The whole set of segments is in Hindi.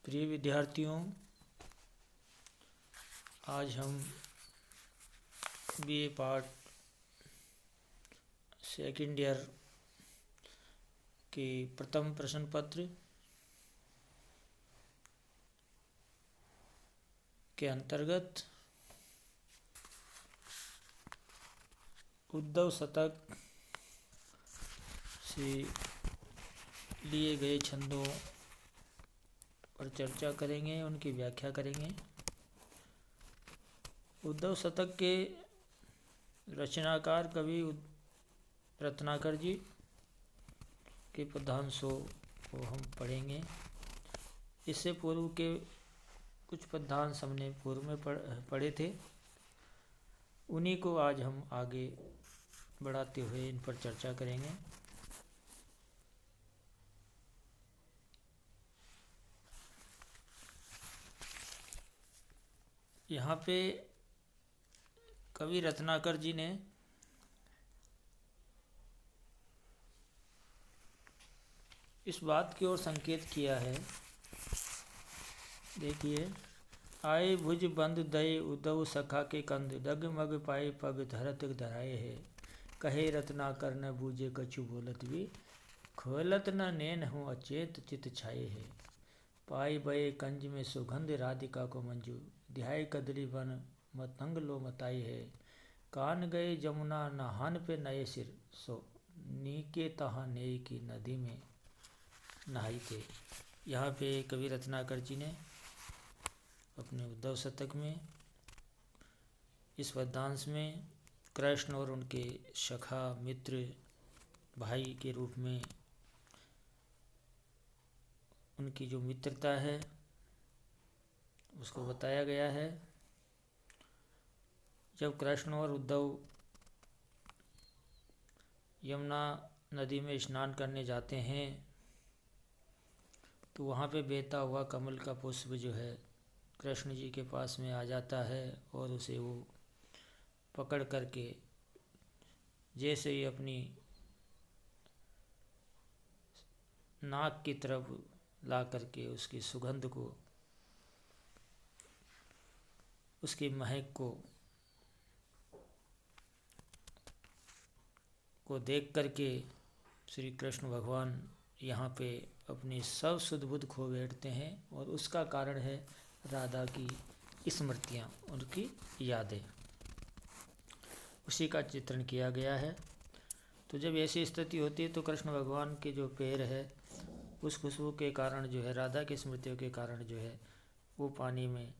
प्रिय विद्यार्थियों, आज हम बीए पार्ट सेकंड ईयर के प्रथम प्रश्न पत्र के अंतर्गत उद्धव शतक से लिए गए छंदों पर चर्चा करेंगे, उनकी व्याख्या करेंगे। उद्धव शतक के रचनाकार कवि रत्नाकर जी के पद्यांशों को हम पढ़ेंगे। इससे पूर्व के कुछ पद्यांश हमने पूर्व में पढ़े थे, उन्हीं को आज हम आगे बढ़ाते हुए इन पर चर्चा करेंगे। यहाँ पे कवि रत्नाकर जी ने इस बात की ओर संकेत किया है, देखिए, आए भुज बंद दय उद्धव सखा के कंद, डगमग पाए पग धरत धराए है। कहे रत्नाकर न बूझे कछु बोलत भी, खोलत न नैन हूँ अचेत चित छाए है। पाई बये कंज में सुगंध राधिका को मंजू, ध्याय कदली बन मतंग लो मताई है। कान गए जमुना नहान पे नए सिर, सो नीके तहाँ नेई की नदी में नहाई थे। यहाँ पे कवि रत्नाकर जी ने अपने उद्धव शतक में इस पद्यांश में कृष्ण और उनके सखा मित्र भाई के रूप में उनकी जो मित्रता है उसको बताया गया है। जब कृष्ण और उद्धव यमुना नदी में स्नान करने जाते हैं तो वहाँ पे बहता हुआ कमल का पुष्प जो है कृष्ण जी के पास में आ जाता है और उसे वो पकड़ करके जैसे ही अपनी नाक की तरफ ला करके उसकी सुगंध को, उसकी महक को देख करके श्री कृष्ण भगवान यहाँ पे अपनी सब सुध बुध खो बैठते हैं और उसका कारण है राधा की स्मृतियाँ, उनकी यादें, उसी का चित्रण किया गया है। तो जब ऐसी स्थिति होती है तो कृष्ण भगवान के जो पैर है उस खुशबू के कारण जो है, राधा की स्मृतियों के कारण जो है वो पानी में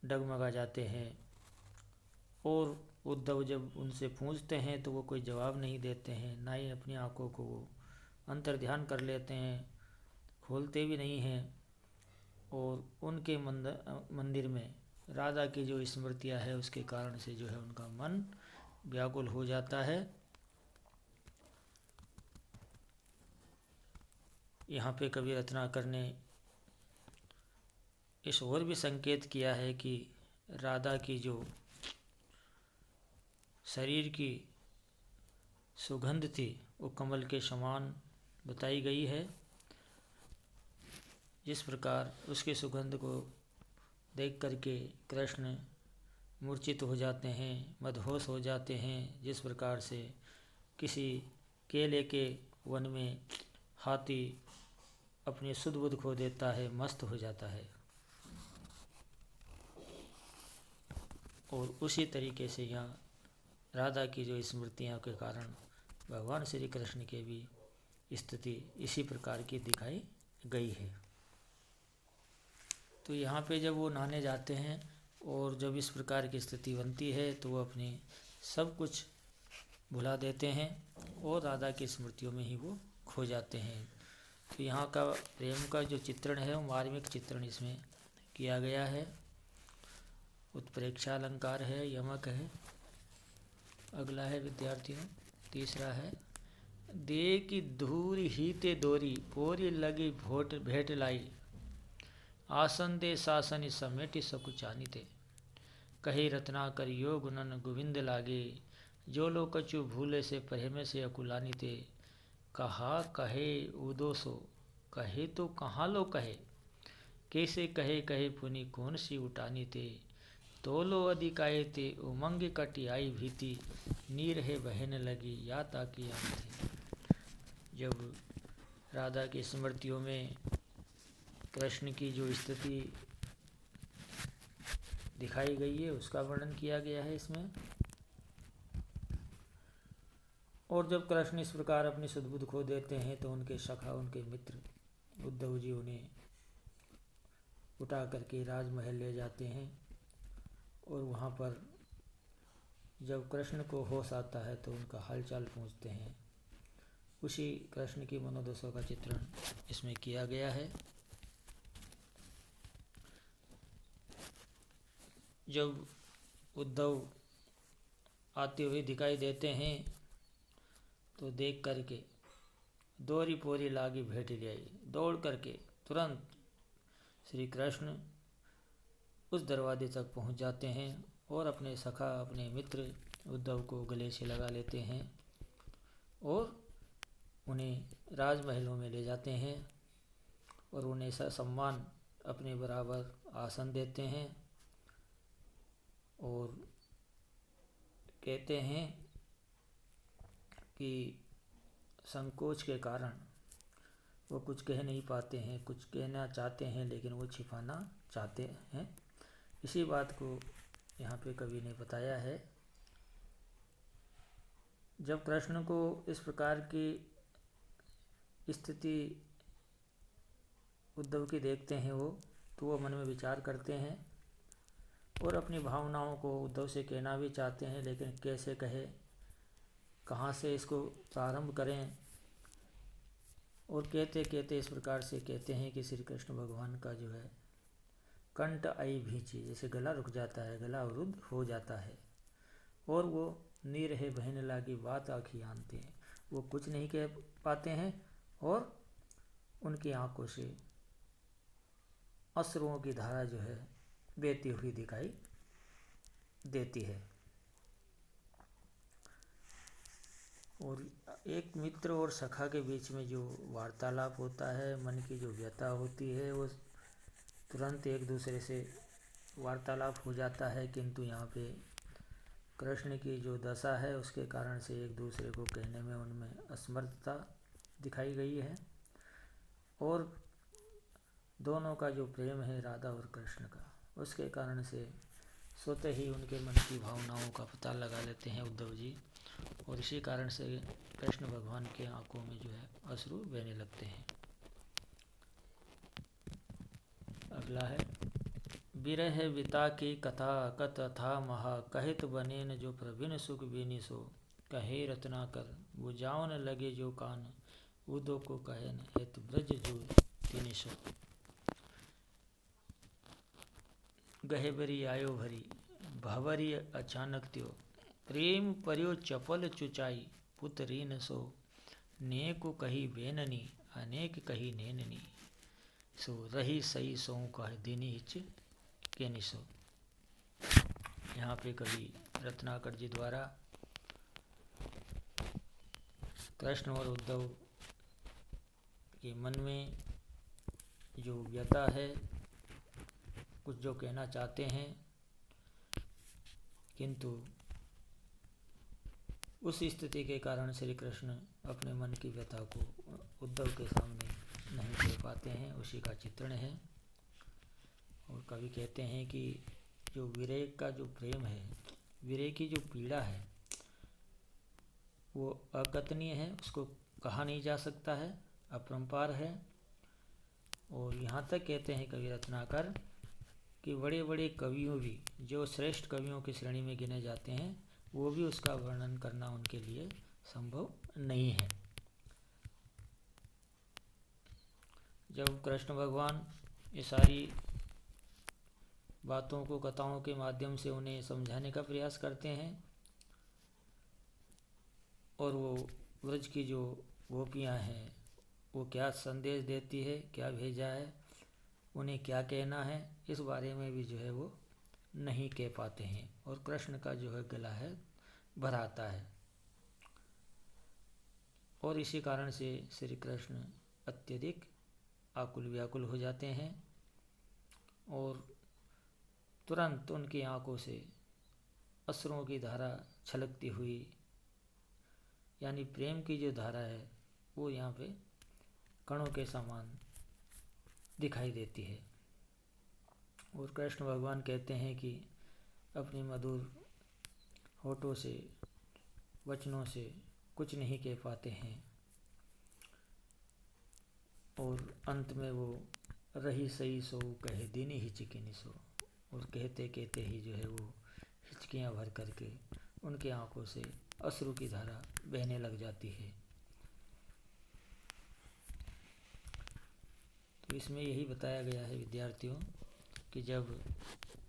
डगमगा जाते हैं। और उद्धव जब उनसे पूछते हैं तो वो कोई जवाब नहीं देते हैं, ना ही अपनी आंखों को वो अंतर ध्यान कर लेते हैं, खोलते भी नहीं हैं। और उनके मंदिर में राधा की जो स्मृतियाँ है उसके कारण से जो है उनका मन व्याकुल हो जाता है। यहाँ पे कवि रत्नाकर ने इस ओर भी संकेत किया है कि राधा की जो शरीर की सुगंध थी वो कमल के समान बताई गई है। जिस प्रकार उसकी सुगंध को देख करके कृष्ण मूर्छित हो जाते हैं, मदहोश हो जाते हैं, जिस प्रकार से किसी केले के वन में हाथी अपनी सुध बुध खो देता है, मस्त हो जाता है। और उसी तरीके से यहाँ राधा की जो स्मृतियों के कारण भगवान श्री कृष्ण के भी स्थिति इसी प्रकार की दिखाई गई है। तो यहाँ पे जब वो नहाने जाते हैं और जब इस प्रकार की स्थिति बनती है तो वो अपने सब कुछ भुला देते हैं और राधा की स्मृतियों में ही वो खो जाते हैं। तो यहाँ का प्रेम का जो चित्रण है वो मार्मिक चित्रण इसमें किया गया है। उत्प्रेक्षा अलंकार है, यमक है। अगला है विद्यार्थियों, तीसरा है, दे की धूरी ही ते दोरी, पोरी लगी भोट भेंट लाई, आसन दे शासन समेटी सकुचानी ते। कही रत्नाकर योग गुणन गोविंद लागे, जो लो कछु भूले से प्रेम से अकुलानी ते। कहा कहे उदो सो, कहे तो कहाँ लो कहे, कैसे कहे कहे पुनि कौन सी उठानी ते, तोलो अधिकाए ते उमंग कटी आई भीति, नीर है बहन लगी या ताकि आन थे। जब राधा की स्मृतियों में कृष्ण की जो स्थिति दिखाई गई है उसका वर्णन किया गया है इसमें। और जब कृष्ण इस प्रकार अपनी सद्बुद्धि खो देते हैं तो उनके सखा, उनके मित्र उद्धव जी उन्हें उठा करके राजमहल ले जाते हैं। और वहाँ पर जब कृष्ण को होश आता है तो उनका हालचाल पूछते हैं। उसी कृष्ण की मनोदशा का चित्रण इसमें किया गया है। जब उद्धव आते हुए दिखाई देते हैं तो देख करके दोरी पोरी लागी भेट लियाई, दौड़ करके तुरंत श्री कृष्ण उस दरवाजे तक पहुंच जाते हैं और अपने सखा, अपने मित्र उद्धव को गले से लगा लेते हैं और उन्हें राजमहलों में ले जाते हैं और उन्हें सम्मान अपने बराबर आसन देते हैं और कहते हैं कि संकोच के कारण वो कुछ कह नहीं पाते हैं, कुछ कहना चाहते हैं लेकिन वो छिपाना चाहते हैं। इसी बात को यहाँ पे कवि ने बताया है। जब कृष्ण को इस प्रकार की स्थिति उद्धव की देखते हैं वो, तो वो मन में विचार करते हैं और अपनी भावनाओं को उद्धव से कहना भी चाहते हैं, लेकिन कैसे कहे, कहाँ से इसको प्रारंभ करें। और कहते कहते इस प्रकार से कहते हैं कि श्री कृष्ण भगवान का जो है कंठ आई भींची, जैसे गला रुक जाता है, गला अवरुद्ध हो जाता है और वो नीर है बहने लागी बात आँखी आनते हैं, वो कुछ नहीं कह पाते हैं और उनकी आंखों से अश्रुओं की धारा जो है बहती हुई दिखाई देती है। और एक मित्र और सखा के बीच में जो वार्तालाप होता है, मन की जो व्यथा होती है, वो तुरंत एक दूसरे से वार्तालाप हो जाता है, किंतु यहाँ पे कृष्ण की जो दशा है उसके कारण से एक दूसरे को कहने में उनमें असमर्थता दिखाई गई है। और दोनों का जो प्रेम है राधा और कृष्ण का, उसके कारण से स्वतः ही उनके मन की भावनाओं का पता लगा लेते हैं उद्धव जी, और इसी कारण से कृष्ण भगवान के आंखों में जो है अश्रु बहने लगते हैं। अगला है बिरह बिता की कथा कत था महा, कहित बनेन जो प्रवीण सुख बीनी सो, कहे रत्नाकर बुझावन लगे जो कान, उदो को कहन हेत ब्रज जो तिनि सो। गहेबरी आयो भरी भवरी अचानक त्यो, प्रेम पर्यो चपल चुचाई पुत रीन सो, नेक कही बेननी अनेक कही नेननी, सो रही सही सो कह दिनी हिच के निसो। यहाँ पे कवि रत्नाकर जी द्वारा कृष्ण और उद्धव के मन में जो व्यथा है, कुछ जो कहना चाहते हैं, किंतु उस स्थिति के कारण श्री कृष्ण अपने मन की व्यथा को उद्धव के सामने नहीं कह पाते हैं, उसी का चित्रण है। और कवि कहते हैं कि जो विरह का जो प्रेम है, विरह की जो पीड़ा है, वो अकथनीय है, उसको कहा नहीं जा सकता है, अपरंपार है। और यहाँ तक कहते हैं कवि रत्नाकर कि बड़े बड़े कवियों भी, जो श्रेष्ठ कवियों की श्रेणी में गिने जाते हैं, वो भी उसका वर्णन करना उनके लिए संभव नहीं है। जब कृष्ण भगवान ये सारी बातों को कथाओं के माध्यम से उन्हें समझाने का प्रयास करते हैं और वो व्रज की जो गोपियाँ हैं वो क्या संदेश देती है, क्या भेजा है, उन्हें क्या कहना है, इस बारे में भी जो है वो नहीं कह पाते हैं और कृष्ण का जो है गला है भर आता है। और इसी कारण से श्री कृष्ण अत्यधिक आकुल व्याकुल हो जाते हैं और तुरंत उनकी आंखों से अश्रुओं की धारा छलकती हुई, यानी प्रेम की जो धारा है वो यहाँ पे कणों के समान दिखाई देती है। और कृष्ण भगवान कहते हैं कि अपनी मधुर होठों से, वचनों से कुछ नहीं कह पाते हैं, और अंत में वो रही सही सो कहे दीनी हिचकिनी सो, और कहते कहते ही जो है वो हिचकियाँ भर करके उनके आंखों से अश्रु की धारा बहने लग जाती है। तो इसमें यही बताया गया है विद्यार्थियों कि जब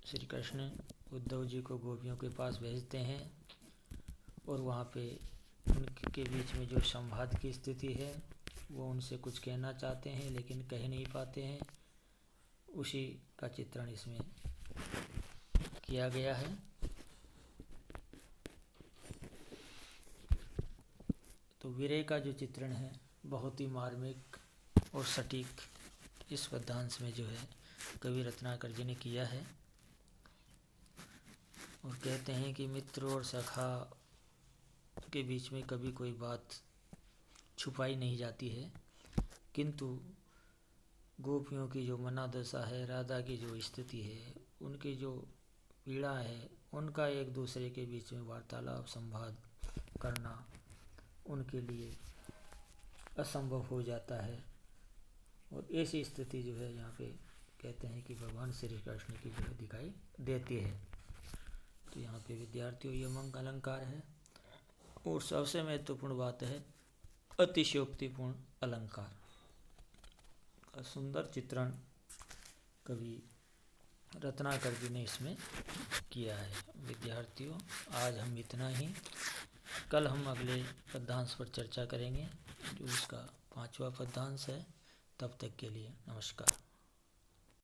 श्री कृष्ण उद्धव जी को गोपियों के पास भेजते हैं और वहाँ पे उनके बीच में जो संवाद की स्थिति है, वो उनसे कुछ कहना चाहते हैं लेकिन कह नहीं पाते हैं, उसी का चित्रण इसमें किया गया है। तो विरह का जो चित्रण है बहुत ही मार्मिक और सटीक इस पद्यांश में जो है कवि रत्नाकर जी ने किया है। और कहते हैं कि मित्र और सखा के बीच में कभी कोई बात छुपाई नहीं जाती है, किंतु गोपियों की जो मनादशा है, राधा की जो स्थिति है, उनकी जो पीड़ा है, उनका एक दूसरे के बीच में वार्तालाप संवाद करना उनके लिए असंभव हो जाता है। और ऐसी स्थिति जो है यहाँ पे कहते हैं कि भगवान श्री कृष्ण की जो है दिखाई देती है। तो यहाँ पे विद्यार्थियों ये मंग अलंकार है। और सबसे महत्वपूर्ण बात है अतिशयोक्तिपूर्ण अलंकार का सुंदर चित्रण कवि रत्नाकर जी ने इसमें किया है। विद्यार्थियों आज हम इतना ही, कल हम अगले पद्यांश पर चर्चा करेंगे जो उसका 5वां पद्यांश है। तब तक के लिए नमस्कार।